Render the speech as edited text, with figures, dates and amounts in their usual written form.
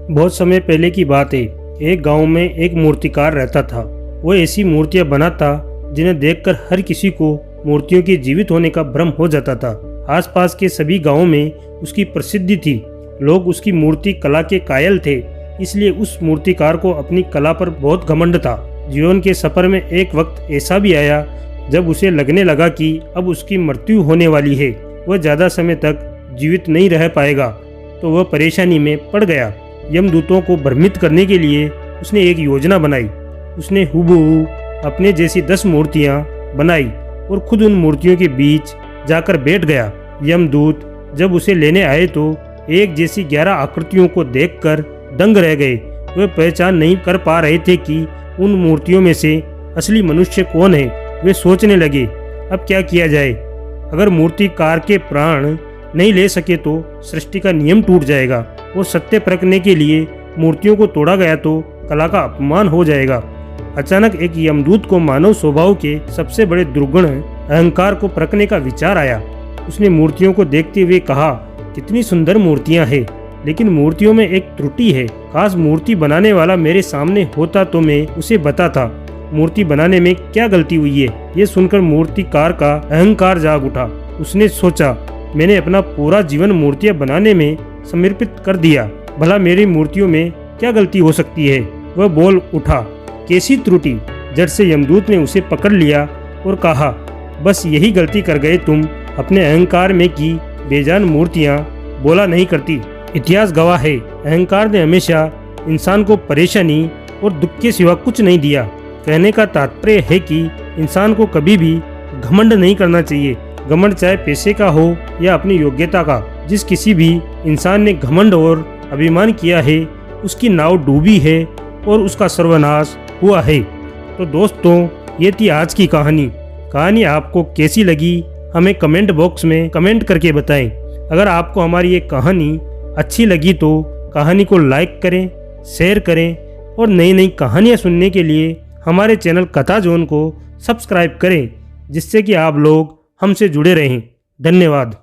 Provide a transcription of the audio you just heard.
बहुत समय पहले की बात है। एक गांव में एक मूर्तिकार रहता था। वो ऐसी मूर्तियां बनाता जिन्हें देखकर हर किसी को मूर्तियों के जीवित होने का भ्रम हो जाता था। आसपास के सभी गांवों में उसकी प्रसिद्धि थी। लोग उसकी मूर्ति कला के कायल थे, इसलिए उस मूर्तिकार को अपनी कला पर बहुत घमंड था। जीवन के सफर में एक वक्त ऐसा भी आया जब उसे लगने लगा कि अब उसकी मृत्यु होने वाली है, वह ज़्यादा समय तक जीवित नहीं रह पाएगा। तो वह परेशानी में पड़ गया। यमदूतों को भ्रमित करने के लिए उसने एक योजना बनाई। उसने हुबहू अपने जैसी 10 मूर्तियां बनाई और खुद उन मूर्तियों के बीच जाकर बैठ गया। यमदूत जब उसे लेने आए तो एक जैसी 11 आकृतियों को देखकर दंग रह गए। वे पहचान नहीं कर पा रहे थे कि उन मूर्तियों में से असली मनुष्य कौन है। वे सोचने लगे, अब क्या किया जाए। अगर मूर्तिकार के प्राण नहीं ले सके तो सृष्टि का नियम टूट जाएगा और सत्य परखने के लिए मूर्तियों को तोड़ा गया तो कला का अपमान हो जाएगा। अचानक एक यमदूत को मानव स्वभाव के सबसे बड़े दुर्गुण अहंकार को परखने का विचार आया। उसने मूर्तियों को देखते हुए कहा, कितनी सुंदर मूर्तियां हैं, लेकिन मूर्तियों में एक त्रुटि है। खास मूर्ति बनाने वाला मेरे सामने होता तो मैं उसे बताता मूर्ति बनाने में क्या गलती हुई है। ये सुनकर मूर्तिकार का अहंकार जाग उठा। उसने सोचा, मैंने अपना पूरा जीवन मूर्तियां बनाने में समर्पित कर दिया, भला मेरी मूर्तियों में क्या गलती हो सकती है। वह बोल उठा, कैसी त्रुटि। झट से यमदूत ने उसे पकड़ लिया और कहा, बस यही गलती कर गए तुम। अपने अहंकार में की बेजान मूर्तियां बोला नहीं करती। इतिहास गवाह है, अहंकार ने हमेशा इंसान को परेशानी और दुख के सिवा कुछ नहीं दिया। कहने का तात्पर्य है कि इंसान को कभी भी घमंड नहीं करना चाहिए। घमंड चाहे पैसे का हो या अपनी योग्यता का। जिस किसी भी इंसान ने घमंड और अभिमान किया है, उसकी नाव डूबी है और उसका सर्वनाश हुआ है। तो दोस्तों, ये थी आज की कहानी आपको कैसी लगी हमें कमेंट बॉक्स में कमेंट करके बताएं। अगर आपको हमारी ये कहानी अच्छी लगी तो कहानी को लाइक करें, शेयर करें और नई नई कहानियाँ सुनने के लिए हमारे चैनल कथा जोन को सब्सक्राइब करें, जिससे कि आप लोग हमसे जुड़े रहें। धन्यवाद।